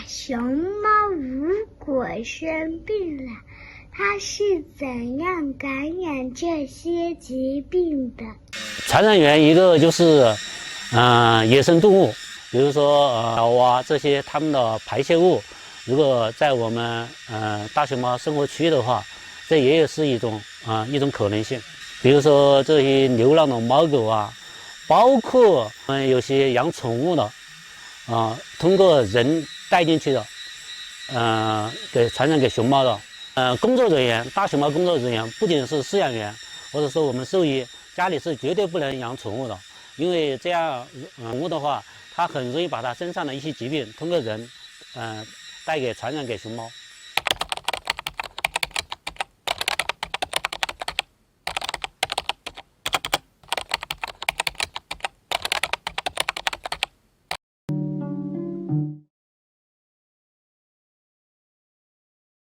熊猫如果生病了，它是怎样感染这些疾病的？传染源一个就是，野生动物，比如说鸟啊这些它们的排泄物，如果在我们大熊猫生活区的话，这也是一种可能性。比如说这些流浪的猫狗啊，包括有些养宠物的通过人带进去的，给传染给熊猫的。工作人员，大熊猫工作人员不仅是饲养员，或者说我们兽医，家里是绝对不能养宠物的，因为这样宠物的话，它很容易把它身上的一些疾病通过人，传染给熊猫。